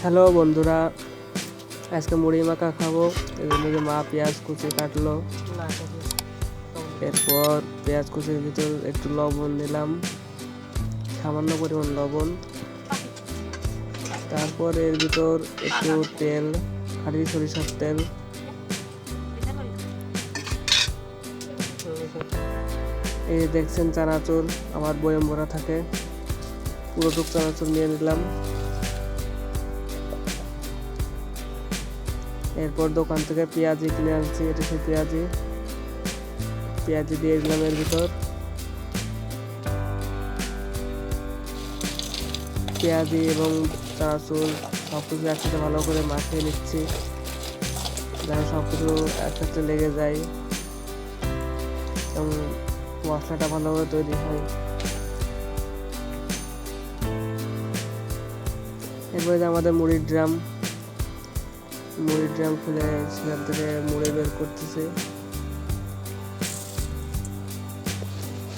Hello বন্ধুরা, আজকে মুড়ি মাখা খাবো। এজন্য যে মা পেঁয়াজ কুচি কাটলো, এরপর পেঁয়াজ কুচির ভিতর একটু লবণ দিলাম, সামান্য পরিমাণ লবণ। তারপর এর ভিতর একটু তেল, খাঁটি সরিষার তেল। এই দেখছেন চানাচুর আমার বয়ম ভরা থাকে, পুরোটুক চানাচুর নিয়ে নিলাম। এরপর দোকান থেকে পেঁয়াজি কিনে আনছি, এটা সেই পেঁয়াজি দিয়ে দিলাম এর ভিতর। পেঁয়াজি এবং চানাচুর সব কিছু একসাথে ভালো করে মাখিয়ে নিচ্ছি, যেন সব কিছু একসাথে লেগে যায় এবং মশলাটা ভালোভাবে তৈরি হয়। এরপরে আমাদের মুড়ির ড্রাম খুলে সেখান থেকে মুড়ি বের করতেছে।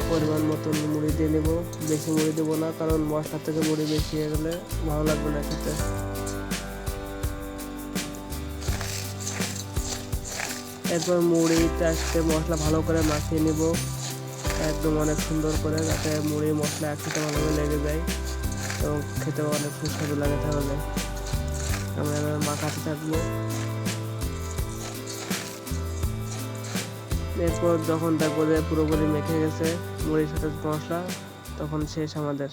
পরিমাণ মতন মুড়ি দিয়ে নেব, বেশি মুড়ি দেবো না, কারণ মশলা থেকে মুড়ি বেশি হয়ে গেলে ভালো লাগবে না খেতে। এরপর মুড়িতে আসতে মশলা ভালো করে মাখিয়ে নেব, একদম অনেক সুন্দর করে, যাতে মুড়ি মশলা একসাথে ভালোভাবে লেগে যায় এবং খেতেও অনেক সুস্বাদু লাগে। তাহলে আমরা মাখাতে থাকবো। এরপর যখন দেখবো যে পুরোপুরি মেখে গেছে মুড়ির সাথে মশলা, তখন শেষ আমাদের।